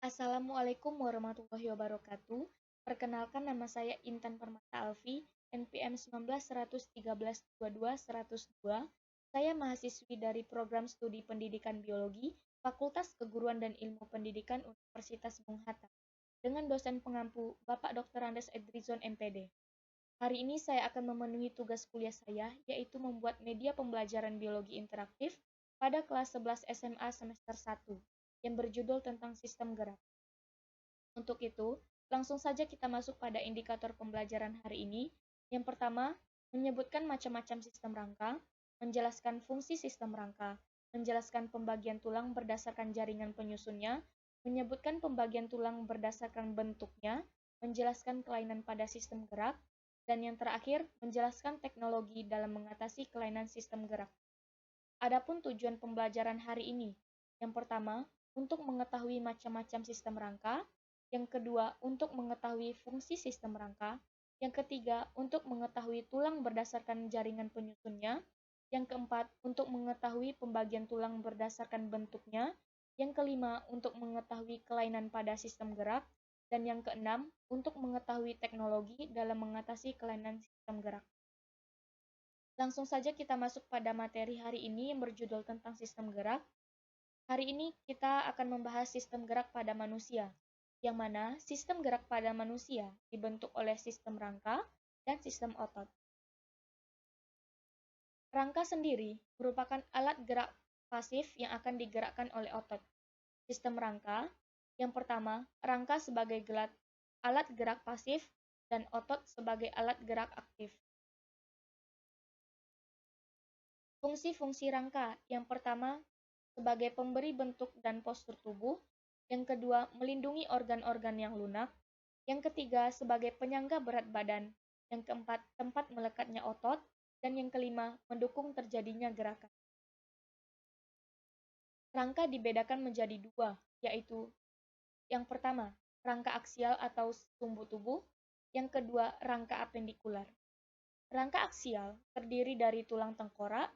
Assalamualaikum warahmatullahi wabarakatuh. Perkenalkan, nama saya Intan Permata Alfi, NPM 19 113 22 102. Saya mahasiswi dari Program Studi Pendidikan Biologi, Fakultas Keguruan dan Ilmu Pendidikan Universitas Bung Hatta, dengan dosen pengampu Bapak Dr. Andes Edrizon MPD. Hari ini saya akan memenuhi tugas kuliah saya, yaitu membuat media pembelajaran biologi interaktif pada kelas 11 SMA semester 1, yang berjudul tentang sistem gerak. Untuk itu, langsung saja kita masuk pada indikator pembelajaran hari ini. Yang pertama, menyebutkan macam-macam sistem rangka, menjelaskan fungsi sistem rangka, menjelaskan pembagian tulang berdasarkan jaringan penyusunnya, menyebutkan pembagian tulang berdasarkan bentuknya, menjelaskan kelainan pada sistem gerak, dan yang terakhir, menjelaskan teknologi dalam mengatasi kelainan sistem gerak. Adapun tujuan pembelajaran hari ini, yang pertama, untuk mengetahui macam-macam sistem rangka, yang kedua, untuk mengetahui fungsi sistem rangka, yang ketiga, untuk mengetahui tulang berdasarkan jaringan penyusunnya, yang keempat, untuk mengetahui pembagian tulang berdasarkan bentuknya, yang kelima, untuk mengetahui kelainan pada sistem gerak, dan yang keenam, untuk mengetahui teknologi dalam mengatasi kelainan sistem gerak. Langsung saja kita masuk pada materi hari ini yang berjudul tentang sistem gerak. Hari ini kita akan membahas sistem gerak pada manusia, yang mana sistem gerak pada manusia dibentuk oleh sistem rangka dan sistem otot. Rangka sendiri merupakan alat gerak pasif yang akan digerakkan oleh otot. Sistem rangka, yang pertama, rangka sebagai alat gerak pasif dan otot sebagai alat gerak aktif. Fungsi-fungsi rangka, yang pertama, sebagai pemberi bentuk dan postur tubuh, yang kedua, melindungi organ-organ yang lunak, yang ketiga, sebagai penyangga berat badan, yang keempat, tempat melekatnya otot, dan yang kelima, mendukung terjadinya gerakan. Rangka dibedakan menjadi dua, yaitu yang pertama, rangka aksial atau sumbu tubuh, yang kedua, rangka apendikular. Rangka aksial terdiri dari tulang tengkorak,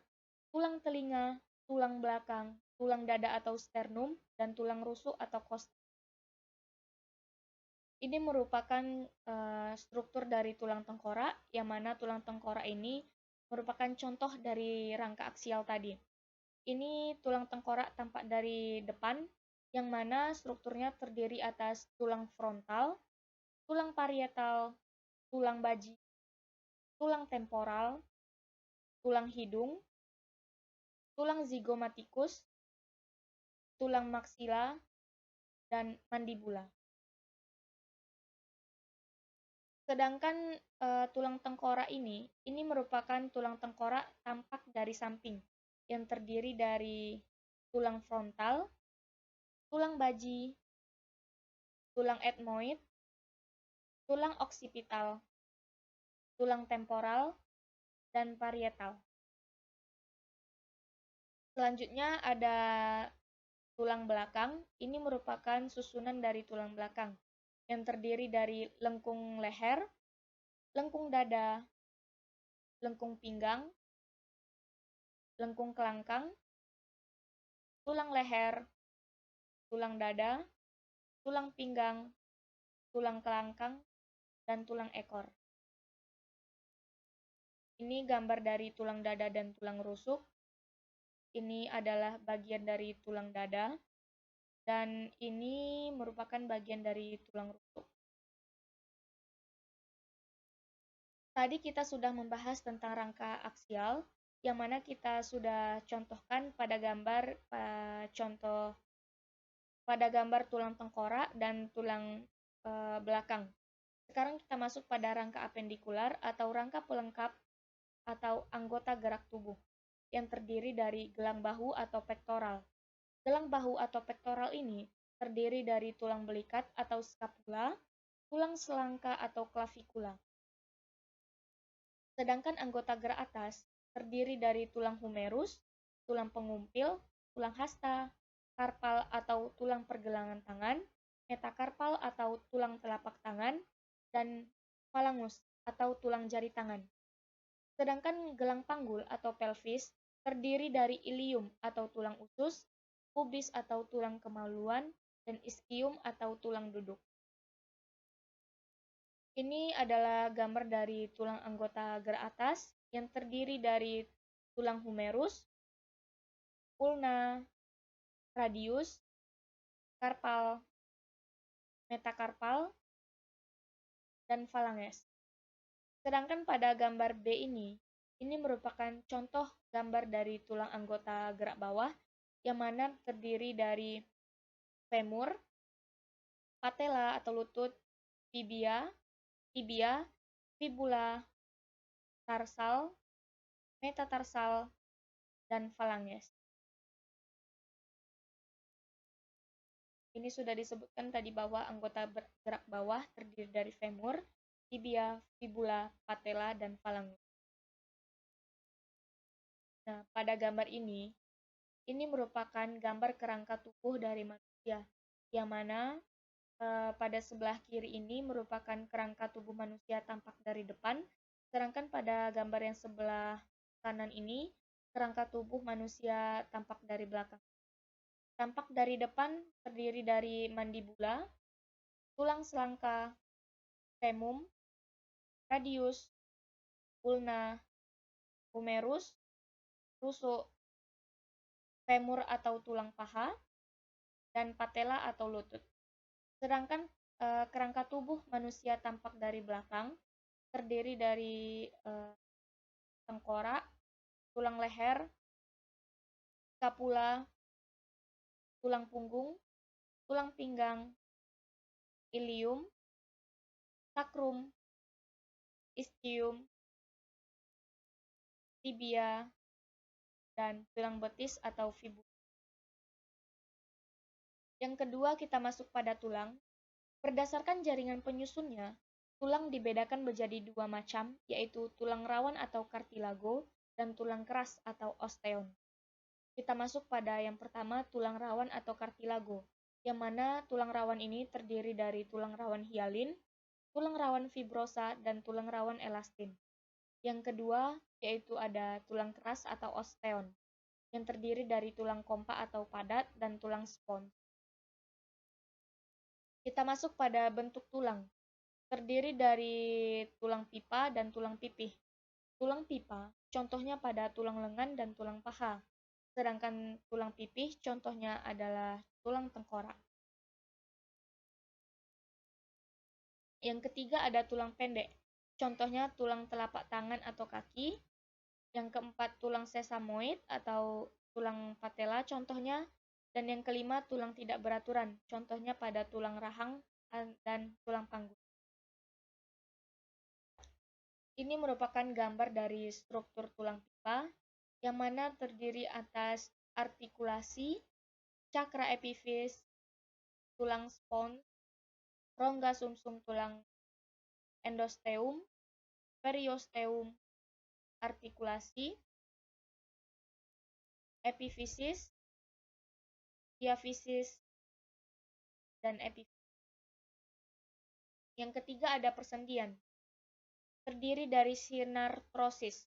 tulang telinga, tulang belakang, tulang dada atau sternum, dan tulang rusuk atau kosta. Ini merupakan struktur dari tulang tengkorak, yang mana tulang tengkorak ini merupakan contoh dari rangka aksial tadi. Ini tulang tengkorak tampak dari depan, yang mana strukturnya terdiri atas tulang frontal, tulang parietal, tulang baji, tulang temporal, tulang hidung, tulang zygomatikus, tulang maksila, dan mandibula. Sedangkan tulang tengkorak ini merupakan tulang tengkorak tampak dari samping, yang terdiri dari tulang frontal, tulang baji, tulang etmoid, tulang oksipital, tulang temporal, dan parietal. Selanjutnya ada tulang belakang. Ini merupakan susunan dari tulang belakang, yang terdiri dari lengkung leher, lengkung dada, lengkung pinggang, lengkung kelangkang, tulang leher, tulang dada, tulang pinggang, tulang kelangkang, dan tulang ekor. Ini gambar dari tulang dada dan tulang rusuk. Ini adalah bagian dari tulang dada, dan ini merupakan bagian dari tulang rusuk. Tadi kita sudah membahas tentang rangka aksial, yang mana kita sudah contohkan pada gambar tulang tengkorak dan tulang belakang. Sekarang kita masuk pada rangka apendikular atau rangka pelengkap atau anggota gerak tubuh, yang terdiri dari gelang bahu atau pektoral. Gelang bahu atau pektoral ini terdiri dari tulang belikat atau skapula, tulang selangka atau klavikula. Sedangkan anggota gerak atas terdiri dari tulang humerus, tulang pengumpil, tulang hasta, karpal atau tulang pergelangan tangan, metakarpal atau tulang telapak tangan, dan falangus atau tulang jari tangan. Sedangkan gelang panggul atau pelvis terdiri dari ilium atau tulang usus, pubis atau tulang kemaluan, dan ischium atau tulang duduk. Ini adalah gambar dari tulang anggota gerak atas yang terdiri dari tulang humerus, ulna, radius, karpal, metakarpal, dan falanges. Sedangkan pada gambar B ini merupakan contoh gambar dari tulang anggota gerak bawah yang mana terdiri dari femur, patella atau lutut, tibia, fibula, tarsal, metatarsal, dan falanges. Ini sudah disebutkan tadi bahwa anggota gerak bawah terdiri dari femur, tibia, fibula, patella, dan falanges. Nah, pada gambar ini merupakan gambar kerangka tubuh dari manusia, yang mana pada sebelah kiri ini merupakan kerangka tubuh manusia tampak dari depan, sedangkan pada gambar yang sebelah kanan ini kerangka tubuh manusia tampak dari belakang. Tampak dari depan terdiri dari mandibula, tulang selangka, femum, radius, ulna, humerus, rusuk, femur atau tulang paha, dan patella atau lutut. Sedangkan kerangka tubuh manusia tampak dari belakang terdiri dari tengkorak, tulang leher, scapula, tulang punggung, tulang pinggang, ilium, sacrum, ischium, tibia, dan tulang betis atau fibula. Yang kedua, kita masuk pada tulang. Berdasarkan jaringan penyusunnya, tulang dibedakan menjadi dua macam, yaitu tulang rawan atau cartilago dan tulang keras atau osteon. Kita masuk pada yang pertama, tulang rawan atau cartilago, yang mana tulang rawan ini terdiri dari tulang rawan hialin, tulang rawan fibrosa, dan tulang rawan elastin. Yang kedua, yaitu ada tulang keras atau osteon, yang terdiri dari tulang kompak atau padat dan tulang spons. Kita masuk pada bentuk tulang. Terdiri dari tulang pipa dan tulang pipih. Tulang pipa contohnya pada tulang lengan dan tulang paha. Sedangkan tulang pipih contohnya adalah tulang tengkorak. Yang ketiga ada tulang pendek. Contohnya tulang telapak tangan atau kaki. Yang keempat tulang sesamoid atau tulang patella contohnya. Dan yang kelima tulang tidak beraturan. Contohnya pada tulang rahang dan tulang panggung. Ini merupakan gambar dari struktur tulang pipa, yang mana terdiri atas artikulasi, cakra epifis, tulang spons, rongga sumsum tulang endosteum, periosteum, artikulasi, epifisis, diafisis, dan epifisis. Yang ketiga ada persendian. Terdiri dari sinartrosis.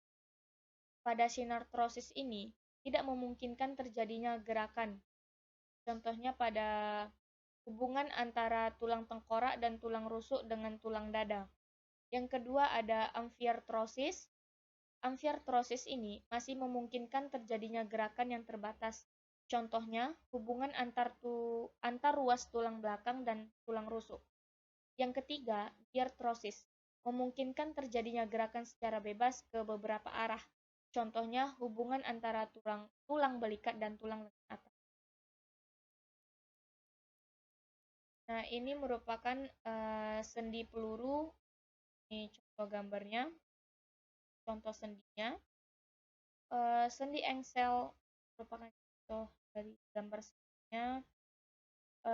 Pada sinartrosis ini tidak memungkinkan terjadinya gerakan. Contohnya pada hubungan antara tulang tengkorak dan tulang rusuk dengan tulang dada. Yang kedua ada amfiartrosis. Amfiartrosis ini masih memungkinkan terjadinya gerakan yang terbatas. Contohnya hubungan antar ruas tulang belakang dan tulang rusuk. Yang ketiga, diartrosis. Memungkinkan terjadinya gerakan secara bebas ke beberapa arah. Contohnya hubungan antara tulang belikat dan tulang lengan atas. Nah, ini merupakan sendi peluru. Ini contoh gambarnya. Contoh sendinya. Sendi engsel merupakan contoh dari gambar sendinya.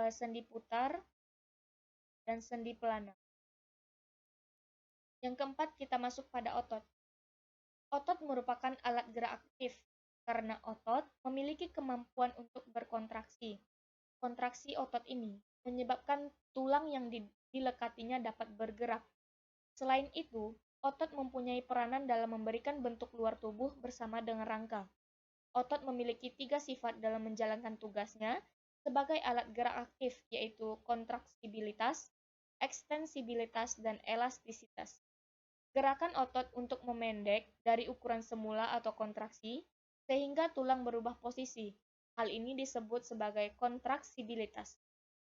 Sendi putar dan sendi pelana. Yang keempat, kita masuk pada otot. Otot merupakan alat gerak aktif karena otot memiliki kemampuan untuk berkontraksi. Kontraksi otot ini menyebabkan tulang yang dilekatinya dapat bergerak. Selain itu, otot mempunyai peranan dalam memberikan bentuk luar tubuh bersama dengan rangka. Otot memiliki 3 sifat dalam menjalankan tugasnya, sebagai alat gerak aktif, yaitu kontraksibilitas, ekstensibilitas, dan elastisitas. Gerakan otot untuk memendek dari ukuran semula atau kontraksi, sehingga tulang berubah posisi. Hal ini disebut sebagai kontraksibilitas.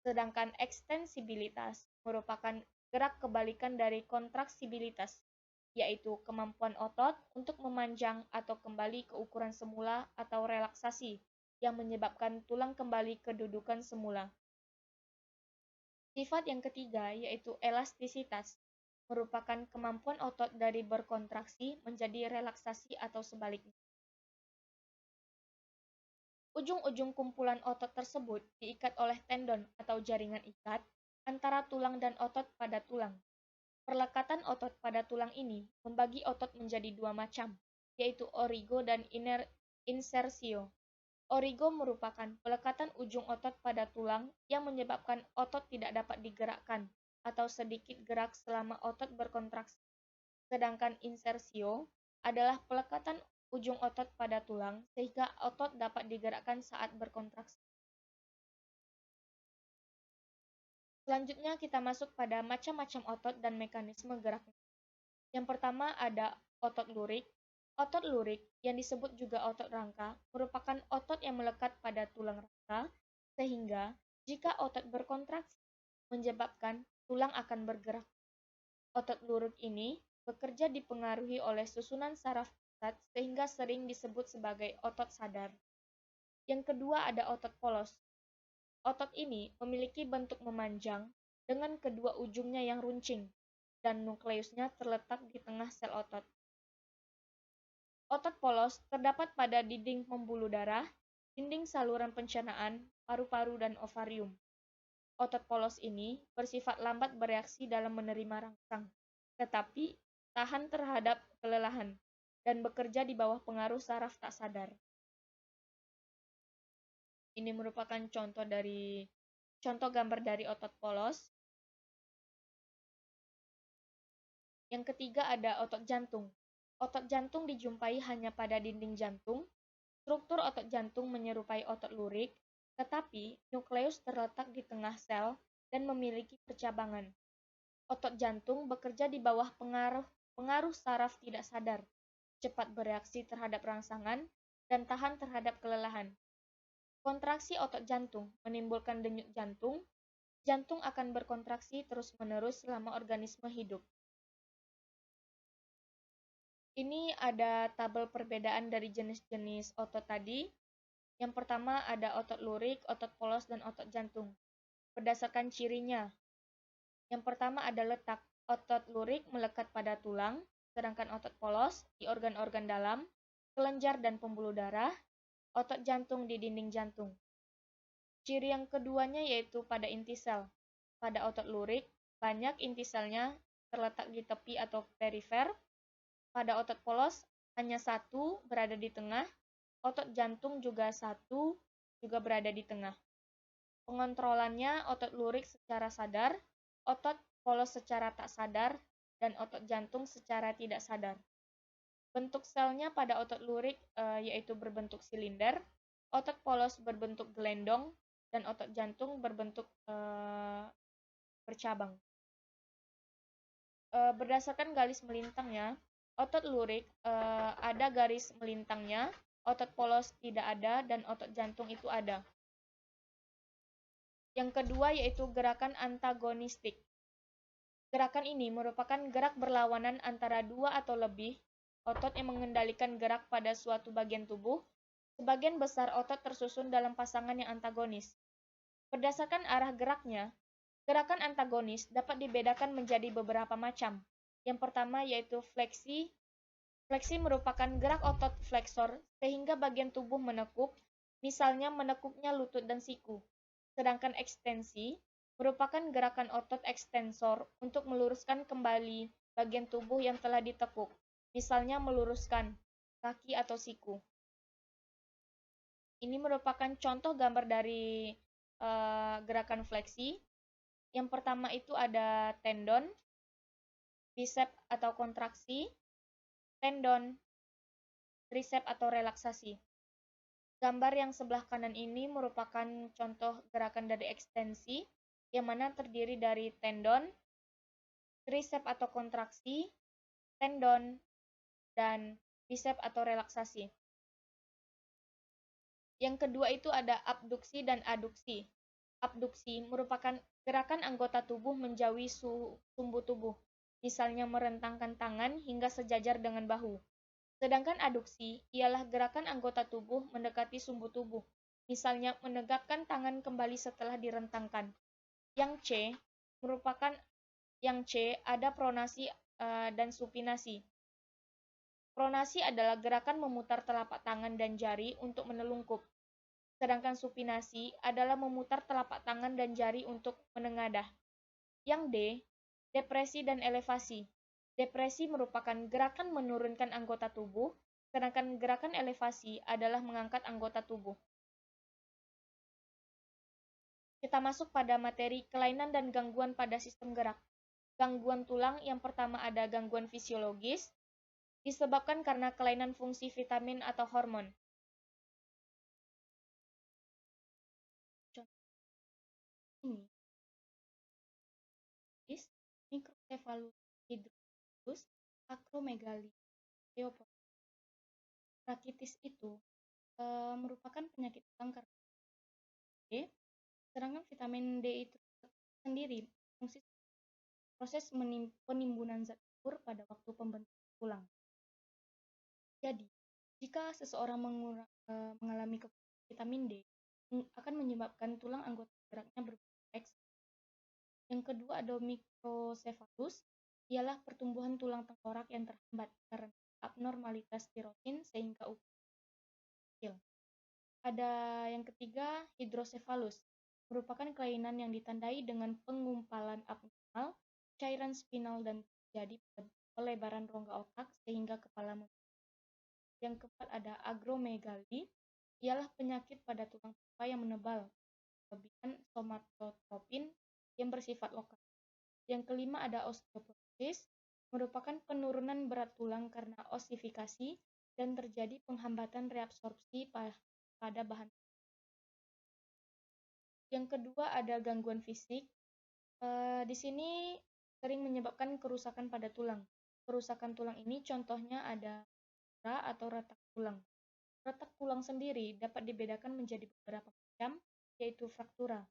Sedangkan ekstensibilitas merupakan gerak kebalikan dari kontraksibilitas, yaitu kemampuan otot untuk memanjang atau kembali ke ukuran semula atau relaksasi, yang menyebabkan tulang kembali ke kedudukan semula. Sifat yang ketiga yaitu elastisitas, merupakan kemampuan otot dari berkontraksi menjadi relaksasi atau sebaliknya. Ujung-ujung kumpulan otot tersebut diikat oleh tendon atau jaringan ikat antara tulang dan otot pada tulang. Perlekatan otot pada tulang ini membagi otot menjadi dua macam, yaitu origo dan insersio. Origo merupakan pelekatan ujung otot pada tulang yang menyebabkan otot tidak dapat digerakkan atau sedikit gerak selama otot berkontraksi. Sedangkan insersio adalah pelekatan ujung otot pada tulang sehingga otot dapat digerakkan saat berkontraksi. Selanjutnya kita masuk pada macam-macam otot dan mekanisme geraknya. Yang pertama ada otot lurik. Otot lurik, yang disebut juga otot rangka, merupakan otot yang melekat pada tulang rangka, sehingga jika otot berkontraksi, menyebabkan tulang akan bergerak. Otot lurik ini bekerja dipengaruhi oleh susunan saraf pusat sehingga sering disebut sebagai otot sadar. Yang kedua ada otot polos. Otot ini memiliki bentuk memanjang dengan kedua ujungnya yang runcing, dan nukleusnya terletak di tengah sel otot. Otot polos terdapat pada dinding pembuluh darah, dinding saluran pencernaan, paru-paru, dan ovarium. Otot polos ini bersifat lambat bereaksi dalam menerima rangsang, tetapi tahan terhadap kelelahan dan bekerja di bawah pengaruh saraf tak sadar. Ini merupakan contoh gambar dari otot polos. Yang ketiga ada otot jantung. Otot jantung dijumpai hanya pada dinding jantung. Struktur otot jantung menyerupai otot lurik, tetapi nukleus terletak di tengah sel dan memiliki percabangan. Otot jantung bekerja di bawah pengaruh saraf tidak sadar, cepat bereaksi terhadap rangsangan, dan tahan terhadap kelelahan. Kontraksi otot jantung menimbulkan denyut jantung. Jantung akan berkontraksi terus-menerus selama organisme hidup. Ini ada tabel perbedaan dari jenis-jenis otot tadi. Yang pertama ada otot lurik, otot polos, dan otot jantung. Berdasarkan cirinya, yang pertama ada letak. Otot lurik melekat pada tulang, sedangkan otot polos di organ-organ dalam, kelenjar dan pembuluh darah, otot jantung di dinding jantung. Ciri yang keduanya yaitu pada inti sel. Pada otot lurik, banyak inti selnya terletak di tepi atau perifer. Pada otot polos, hanya satu berada di tengah. Otot jantung juga satu, juga berada di tengah. Pengontrolannya otot lurik secara sadar, otot polos secara tak sadar, dan otot jantung secara tidak sadar. Bentuk selnya pada otot lurik yaitu berbentuk silinder, otot polos berbentuk gelendong, dan otot jantung berbentuk bercabang. Berdasarkan garis melintangnya, otot lurik ada garis melintangnya, otot polos tidak ada, dan otot jantung itu ada. Yang kedua yaitu gerakan antagonistik. Gerakan ini merupakan gerak berlawanan antara dua atau lebih otot yang mengendalikan gerak pada suatu bagian tubuh. Sebagian besar otot tersusun dalam pasangan yang antagonis. Berdasarkan arah geraknya, gerakan antagonis dapat dibedakan menjadi beberapa macam. Yang pertama yaitu fleksi. Fleksi merupakan gerak otot fleksor sehingga bagian tubuh menekuk, misalnya menekuknya lutut dan siku. Sedangkan ekstensi merupakan gerakan otot ekstensor untuk meluruskan kembali bagian tubuh yang telah ditekuk, misalnya meluruskan kaki atau siku. Ini merupakan contoh gambar dari gerakan fleksi. Yang pertama itu ada tendon, bicep atau kontraksi, tendon, tricep atau relaksasi. Gambar yang sebelah kanan ini merupakan contoh gerakan dari ekstensi, yang mana terdiri dari tendon, tricep atau kontraksi, tendon, dan bicep atau relaksasi. Yang kedua itu ada abduksi dan aduksi. Abduksi merupakan gerakan anggota tubuh menjauhi sumbu tubuh, misalnya merentangkan tangan hingga sejajar dengan bahu. Sedangkan aduksi ialah gerakan anggota tubuh mendekati sumbu tubuh, misalnya menegakkan tangan kembali setelah direntangkan. Yang C merupakan yang C ada pronasi dan supinasi. Pronasi adalah gerakan memutar telapak tangan dan jari untuk menelungkup. Sedangkan supinasi adalah memutar telapak tangan dan jari untuk menengadah. Yang D, depresi dan elevasi. Depresi merupakan gerakan menurunkan anggota tubuh, sedangkan gerakan elevasi adalah mengangkat anggota tubuh. Kita masuk pada materi kelainan dan gangguan pada sistem gerak. Gangguan tulang yang pertama ada gangguan fisiologis, disebabkan karena kelainan fungsi vitamin atau hormon. Contoh ini, microcephalus hydrocephalus, acromegaly, leopard. Rakitis itu merupakan penyakit tulang karena D, sedangkan vitamin D itu sendiri fungsi proses penimbunan zat subur pada waktu pembentukan tulang. Jadi, jika seseorang mengalami kekurangan vitamin D, akan menyebabkan tulang anggota geraknya bergerak. Yang kedua ada microcephalus, ialah pertumbuhan tulang tengkorak yang terhambat karena abnormalitas tirosin sehingga ukuran kecil. Ada yang ketiga, hidrocephalus, merupakan kelainan yang ditandai dengan pengumpalan abnormal cairan spinal dan terjadi pelebaran rongga otak sehingga kepala Yang keempat ada agromegali, ialah penyakit pada tulang tupa yang menebal, kelebihan somatotropin yang bersifat lokal. Yang kelima ada osteoporosis, merupakan penurunan berat tulang karena osifikasi dan terjadi penghambatan reabsorpsi pada bahan. Yang kedua ada gangguan fisik. Di sini sering menyebabkan kerusakan pada tulang. Kerusakan tulang ini contohnya ada atau retak tulang. Retak tulang sendiri dapat dibedakan menjadi beberapa macam, yaitu fraktura.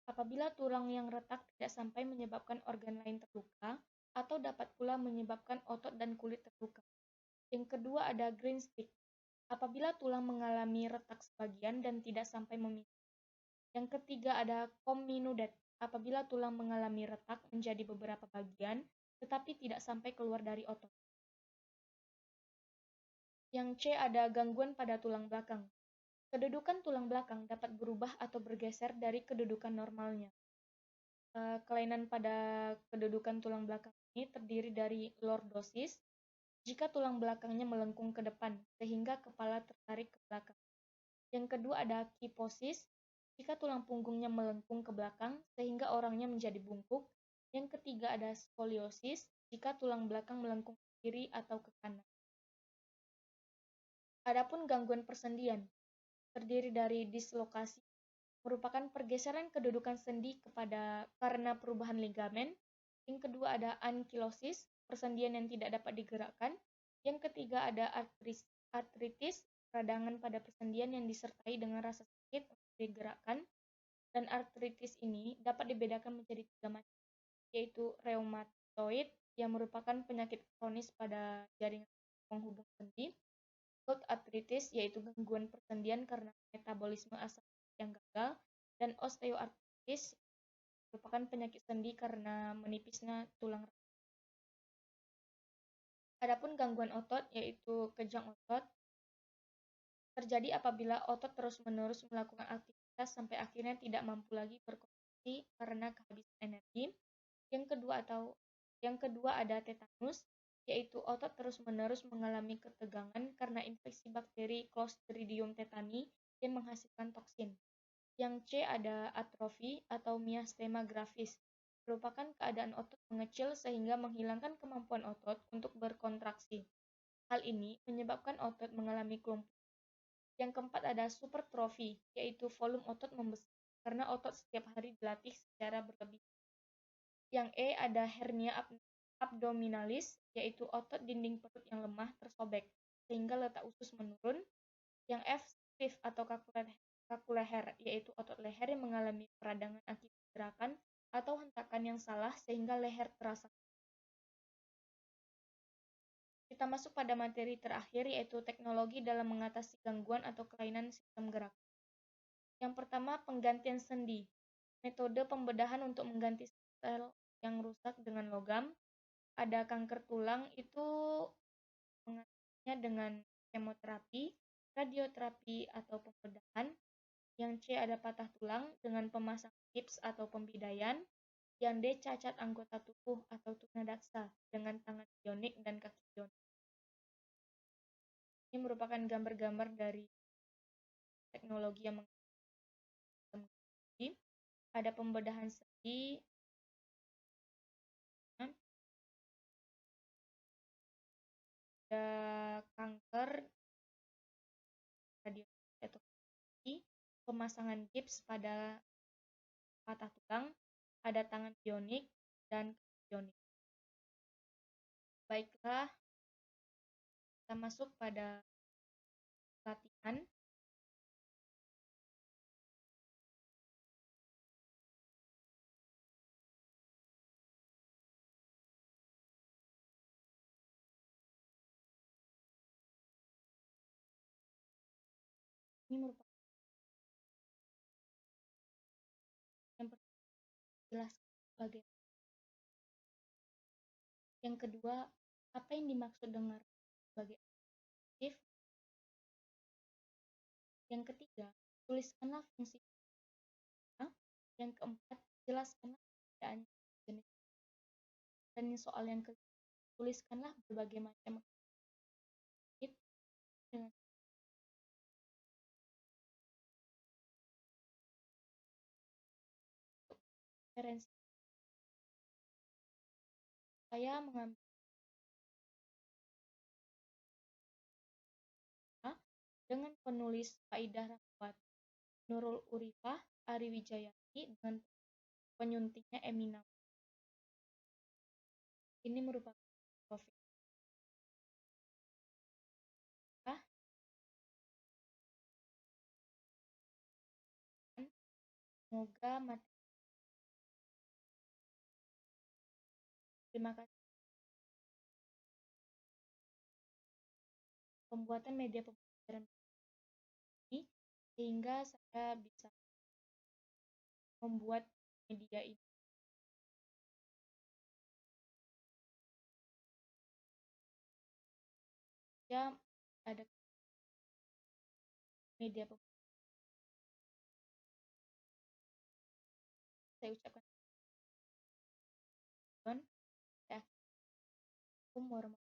Apabila tulang yang retak tidak sampai menyebabkan organ lain terluka, atau dapat pula menyebabkan otot dan kulit terluka. Yang kedua ada green stick. Apabila tulang mengalami retak sebagian dan tidak sampai memisah. Yang ketiga ada comminudet. Apabila tulang mengalami retak menjadi beberapa bagian, tetapi tidak sampai keluar dari otot. Yang C ada gangguan pada tulang belakang. Kedudukan tulang belakang dapat berubah atau bergeser dari kedudukan normalnya. Kelainan pada kedudukan tulang belakang ini terdiri dari lordosis, jika tulang belakangnya melengkung ke depan, sehingga kepala tertarik ke belakang. Yang kedua ada kiposis, jika tulang punggungnya melengkung ke belakang, sehingga orangnya menjadi bungkuk. Yang ketiga ada skoliosis, jika tulang belakang melengkung ke kiri atau ke kanan. Adapun gangguan persendian, terdiri dari dislokasi, merupakan pergeseran kedudukan sendi karena perubahan ligamen. Yang kedua ada ankilosis, persendian yang tidak dapat digerakkan. Yang ketiga ada artritis, peradangan pada persendian yang disertai dengan rasa sakit untuk digerakkan. Dan artritis ini dapat dibedakan menjadi 3 macam, yaitu reumatoid, yang merupakan penyakit kronis pada jaringan penghubung sendi. Gout arthritis, yaitu gangguan persendian karena metabolisme asam yang gagal. Dan osteoartritis merupakan penyakit sendi karena menipisnya tulang. Adapun gangguan otot, yaitu kejang otot, terjadi apabila otot terus-menerus melakukan aktivitas sampai akhirnya tidak mampu lagi berkontraksi karena kehabisan energi. Yang kedua ada tetanus, yaitu otot terus-menerus mengalami ketegangan karena infeksi bakteri Clostridium tetani yang menghasilkan toksin. Yang C ada atrofi atau miastema gravis, merupakan keadaan otot mengecil sehingga menghilangkan kemampuan otot untuk berkontraksi. Hal ini menyebabkan otot mengalami kelumpuhan. Yang keempat ada supertrofi, yaitu volume otot membesar karena otot setiap hari dilatih secara berlebih. Yang E ada hernia abdominalis, yaitu otot dinding perut yang lemah tersobek sehingga letak usus menurun. Yang F stiff atau kaku leher, yaitu otot leher yang mengalami peradangan akibat gerakan atau hentakan yang salah sehingga leher terasa. Kita masuk pada materi terakhir, yaitu teknologi dalam mengatasi gangguan atau kelainan sistem gerak. Yang pertama, penggantian sendi. Metode pembedahan untuk mengganti sel yang rusak dengan logam. Ada kanker tulang, itu mengatasinya dengan kemoterapi, radioterapi, atau pembedahan. Yang C ada patah tulang dengan pemasang gips atau pembidaian. Yang D cacat anggota tubuh atau tunadaksa dengan tangan bionik dan kaki bionik. Ini merupakan gambar-gambar dari teknologi yang menggunakan. Ada pembedahan sendi, ada kanker, radioterapi atau pemasangan gips pada patah tulang, ada tangan bionik dan kaki bionik. Baiklah, kita masuk pada latihan. Ini merupakan yang pertama, jelaskan sebagai. Yang kedua, apa yang dimaksud dengan sebagai aktif? Yang ketiga, tuliskanlah fungsi. Yang keempat, jelaskanlah perbedaan jenis. Dan soal yang kelima, tuliskanlah berbagai macam aktif dengan referensi. Saya mengambil dengan penulis Faidah Rahmat, Nurul Urifah, Ari Wijayati, dengan penyuntingnya Emina. Ini merupakan profil. Semoga materi. Terima kasih. Pembuatan media pembelajaran ini sehingga saya bisa membuat media ini. Ya, ada media pembelajaran. Saya ucapkan. Assalamualaikum warahmatullahi wabarakatuh.